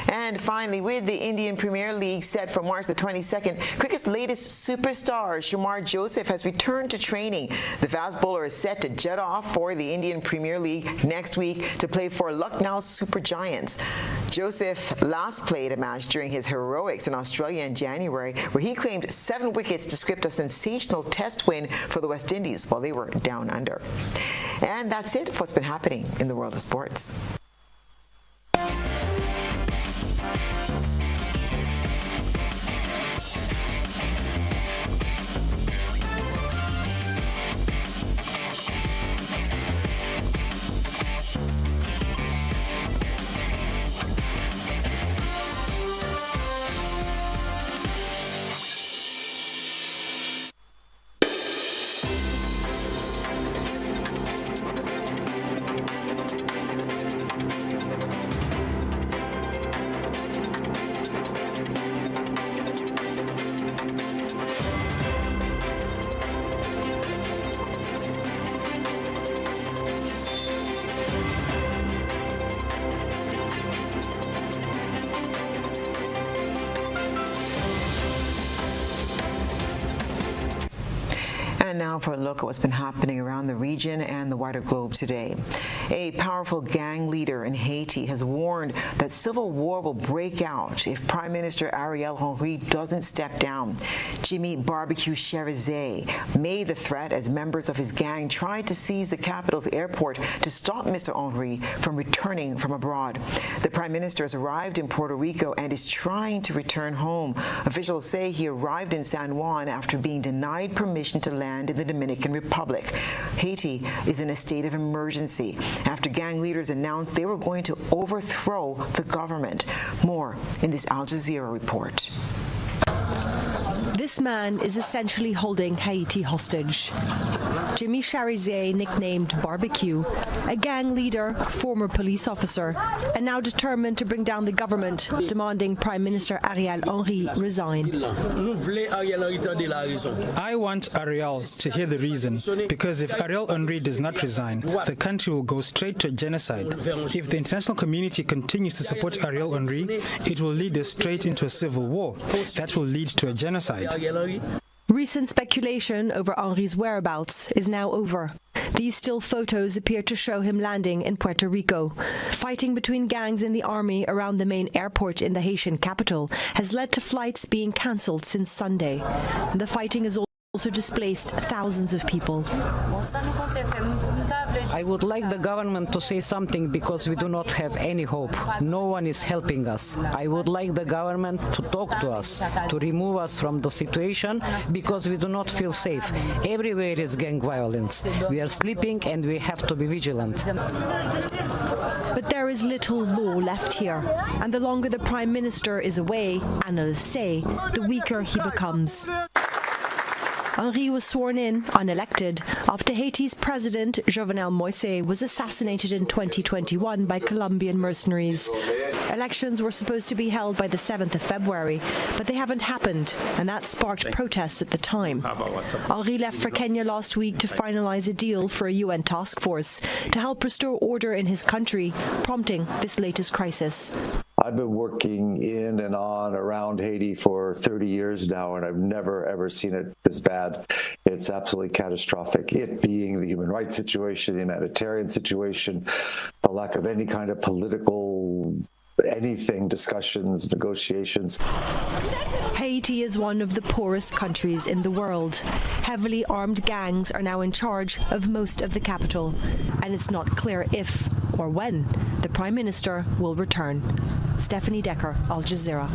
[SPEAKER 3] And finally, with the Indian Premier League set for March the 22nd, cricket's latest superstar, Shamar Joseph, has returned to training. The fast bowler is set to jet off for the Indian Premier League next week to play for Lucknow Super Giants. Joseph last played a match during his heroics in Australia in January, where he claimed 7 wickets to script a sensational test win for the West Indies while they were down under. And that's it for what's been happening in the world of sports. And now for a look at what's been happening around the region and the wider globe today. A powerful gang leader in Haiti has warned that civil war will break out if Prime Minister Ariel Henry doesn't step down. Jimmy Barbecue Cherizet made the threat as members of his gang tried to seize the capital's airport to stop Mr. Henry from returning from abroad. The Prime Minister has arrived in Puerto Rico and is trying to return home. Officials say he arrived in San Juan after being denied permission to land in the Dominican Republic. Haiti is in a state of emergency after gang leaders announced they were going to overthrow the government. More in this Al Jazeera report.
[SPEAKER 8] This man is essentially holding Haiti hostage. Jimmy Cherizet, nicknamed Barbecue, a gang leader, former police officer, and now determined to bring down the government, demanding Prime Minister Ariel Henry resign.
[SPEAKER 10] I want Ariel to hear the reason, because if Ariel Henry does not resign, the country will go straight to a genocide. If the international community continues to support Ariel Henry, it will lead us straight into a civil war. That will lead to a genocide.
[SPEAKER 8] Recent speculation over Henry's whereabouts is now over. These still photos appear to show him landing in Puerto Rico. Fighting between gangs in the army around the main airport in the Haitian capital has led to flights being cancelled since Sunday. The fighting has also displaced thousands of people.
[SPEAKER 11] I would like the government to say something because we do not have any hope. No one is helping us. I would like the government to talk to us, to remove us from the situation because we do not feel safe. Everywhere is gang violence. We are sleeping and we have to be vigilant.
[SPEAKER 8] But there is little law left here, and the longer the Prime Minister is away, analysts say, the weaker he becomes. Henry was sworn in, unelected, after Haiti's president, Jovenel Moïse, was assassinated in 2021 by Colombian mercenaries. Elections were supposed to be held by the 7th of February, but they haven't happened, and that sparked protests at the time. Henry left for Kenya last week to finalize a deal for a UN task force to help restore order in his country, prompting this latest crisis.
[SPEAKER 13] I've been working in and on around Haiti for 30 years now, and I've never, ever seen it this bad. It's absolutely catastrophic. It being the human rights situation, the humanitarian situation, the lack of any kind of political anything, discussions, negotiations.
[SPEAKER 8] Haiti is one of the poorest countries in the world. Heavily armed gangs are now in charge of most of the capital, and it's not clear if or when the Prime Minister will return. Stephanie Decker, Al Jazeera.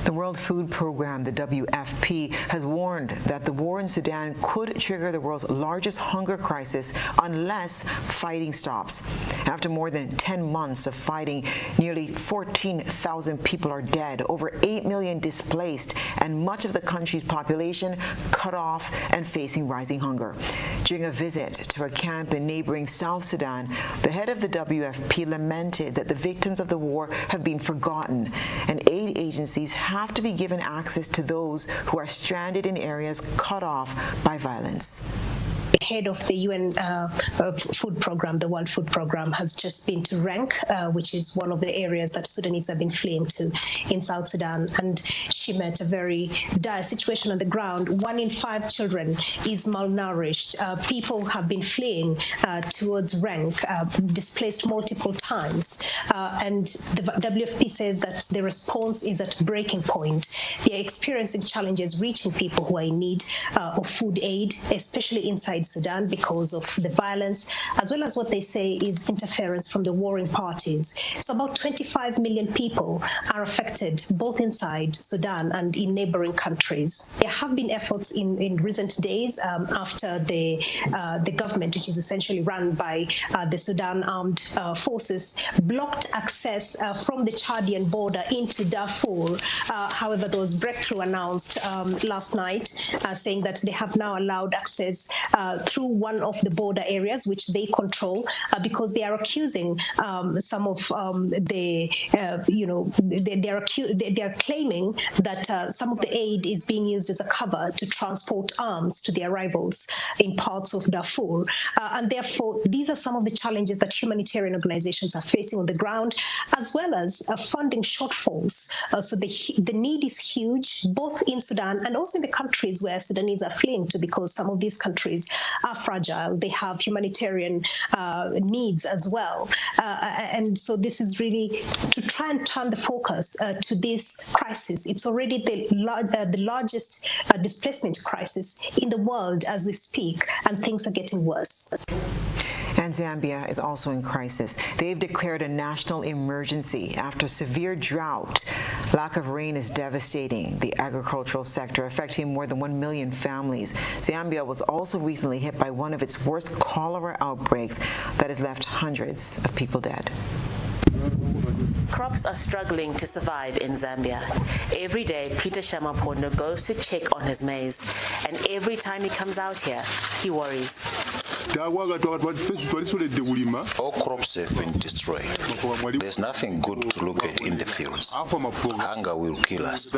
[SPEAKER 3] The World Food Programme, the WFP, has warned that the war in Sudan could trigger the world's largest hunger crisis unless fighting stops. After more than 10 months of fighting, nearly 14,000 people are dead, over 8 million displaced, and much of the country's population cut off and facing rising hunger. During a visit to a camp in neighboring South Sudan, the head of the WFP lamented that the victims of the war have been forgotten, and aid agencies have to be given access to those who are stranded in areas cut off by violence.
[SPEAKER 14] The head of the UN food program, the World Food Program, has just been to Renk, which is one of the areas that Sudanese have been fleeing to in South Sudan. And she met a very dire situation on the ground. 1 in 5 children is malnourished. People have been fleeing towards Renk, displaced multiple times. And the WFP says that the response is at breaking point. They are experiencing challenges reaching people who are in need of food aid, especially inside Sudan because of the violence, as well as what they say is interference from the warring parties. So about 25 million people are affected both inside Sudan and in neighboring countries. There have been efforts in recent days after the government, which is essentially run by the Sudan Armed Forces, blocked access from the Chadian border into Darfur. However, there was breakthrough announced last night saying that they have now allowed access through one of the border areas which they control because they are accusing some of they are claiming that some of the aid is being used as a cover to transport arms to their rivals in parts of Darfur. And therefore, these are some of the challenges that humanitarian organizations are facing on the ground, as well as funding shortfalls. So the need is huge, both in Sudan and also in the countries where Sudanese are fleeing to, because some of these countries are fragile. They have humanitarian needs as well. And so this is really to try and turn the focus to this crisis. It's already the largest displacement crisis in the world as we speak, and things are getting worse.
[SPEAKER 3] And Zambia is also in crisis. They've declared a national emergency after severe drought. Lack of rain is devastating the agricultural sector, affecting more than 1 million families. Zambia was also recently hit by one of its worst cholera outbreaks that has left hundreds of people dead.
[SPEAKER 15] Crops are struggling to survive in Zambia. Every day, Peter Shamapondo goes to check on his maize, and every time he comes out here, he worries.
[SPEAKER 16] All crops have been destroyed. There's nothing good to look at in the fields. Hunger will kill us.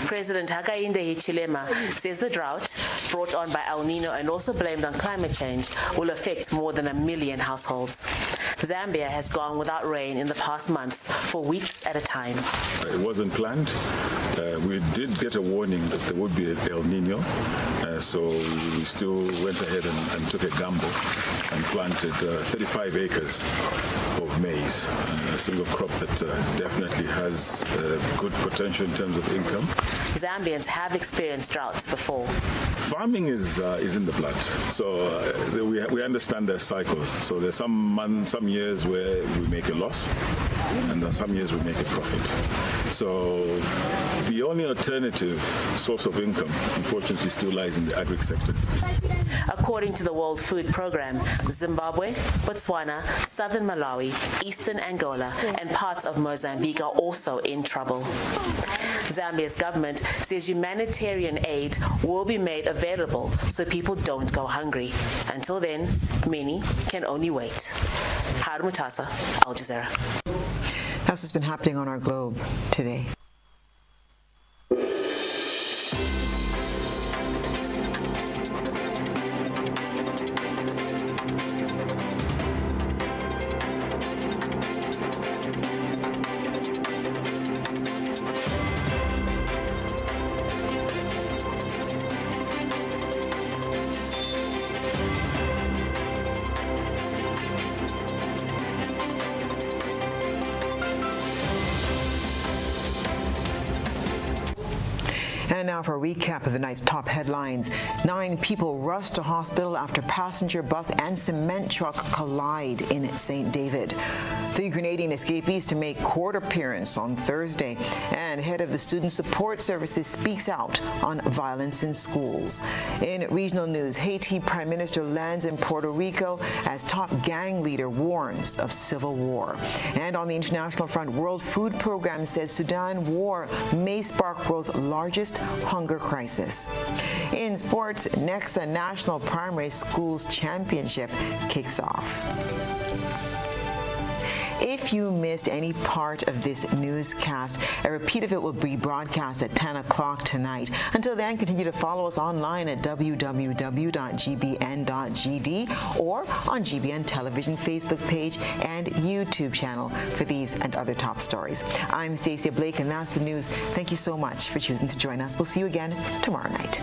[SPEAKER 15] President Hakainde Hichilema says the drought, brought on by El Nino and also blamed on climate change, will affect more than 1 million households. Zambia has gone without rain in the past months for weeks at a time.
[SPEAKER 18] It wasn't planned. We did get a warning that there would be an El Nino, so we still went ahead and took a gamble and planted 35 acres of maize, a single crop that definitely has good potential in terms of income.
[SPEAKER 15] Zambians have experienced droughts before.
[SPEAKER 18] Farming is in the blood, so we understand their cycles. So there's some months, some years where we make a loss, and then some years we make a profit. So the only alternative source of income, unfortunately, still lies in the agri sector.
[SPEAKER 15] According to the World Food Programme, Zimbabwe, Botswana, southern Malawi, eastern Angola, and parts of Mozambique are also in trouble. Zambia's government says humanitarian aid will be made available so people don't go hungry. Until then, many can only wait. Harun Mutasa, Al Jazeera.
[SPEAKER 3] That's what's been happening on our globe today. And now for a recap of the night's top headlines. 9 people rushed to hospital after passenger bus and cement truck collide in St. David. 3 Grenadian escapees to make court appearance on Thursday. And head of the Student Support Services speaks out on violence in schools. In regional news, Haiti Prime Minister lands in Puerto Rico as top gang leader warns of civil war. And on the international front, World Food Program says Sudan war may spark world's largest hunger crisis. In sports, Nexa National Primary Schools Championship kicks off. If you missed any part of this newscast, a repeat of it will be broadcast at 10 o'clock tonight. Until then, continue to follow us online at www.gbn.gd or on GBN Television Facebook page and YouTube channel for these and other top stories. I'm Stasia Blake, and that's the news. Thank you so much for choosing to join us. We'll see you again tomorrow night.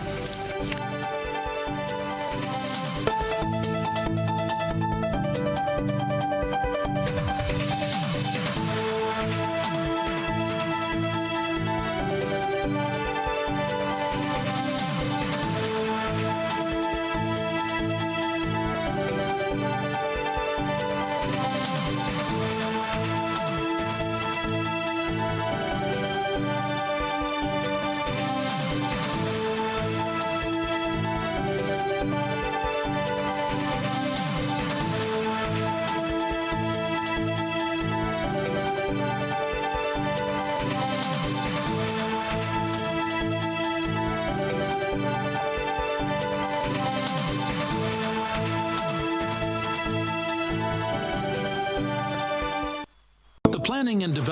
[SPEAKER 9] Planning and development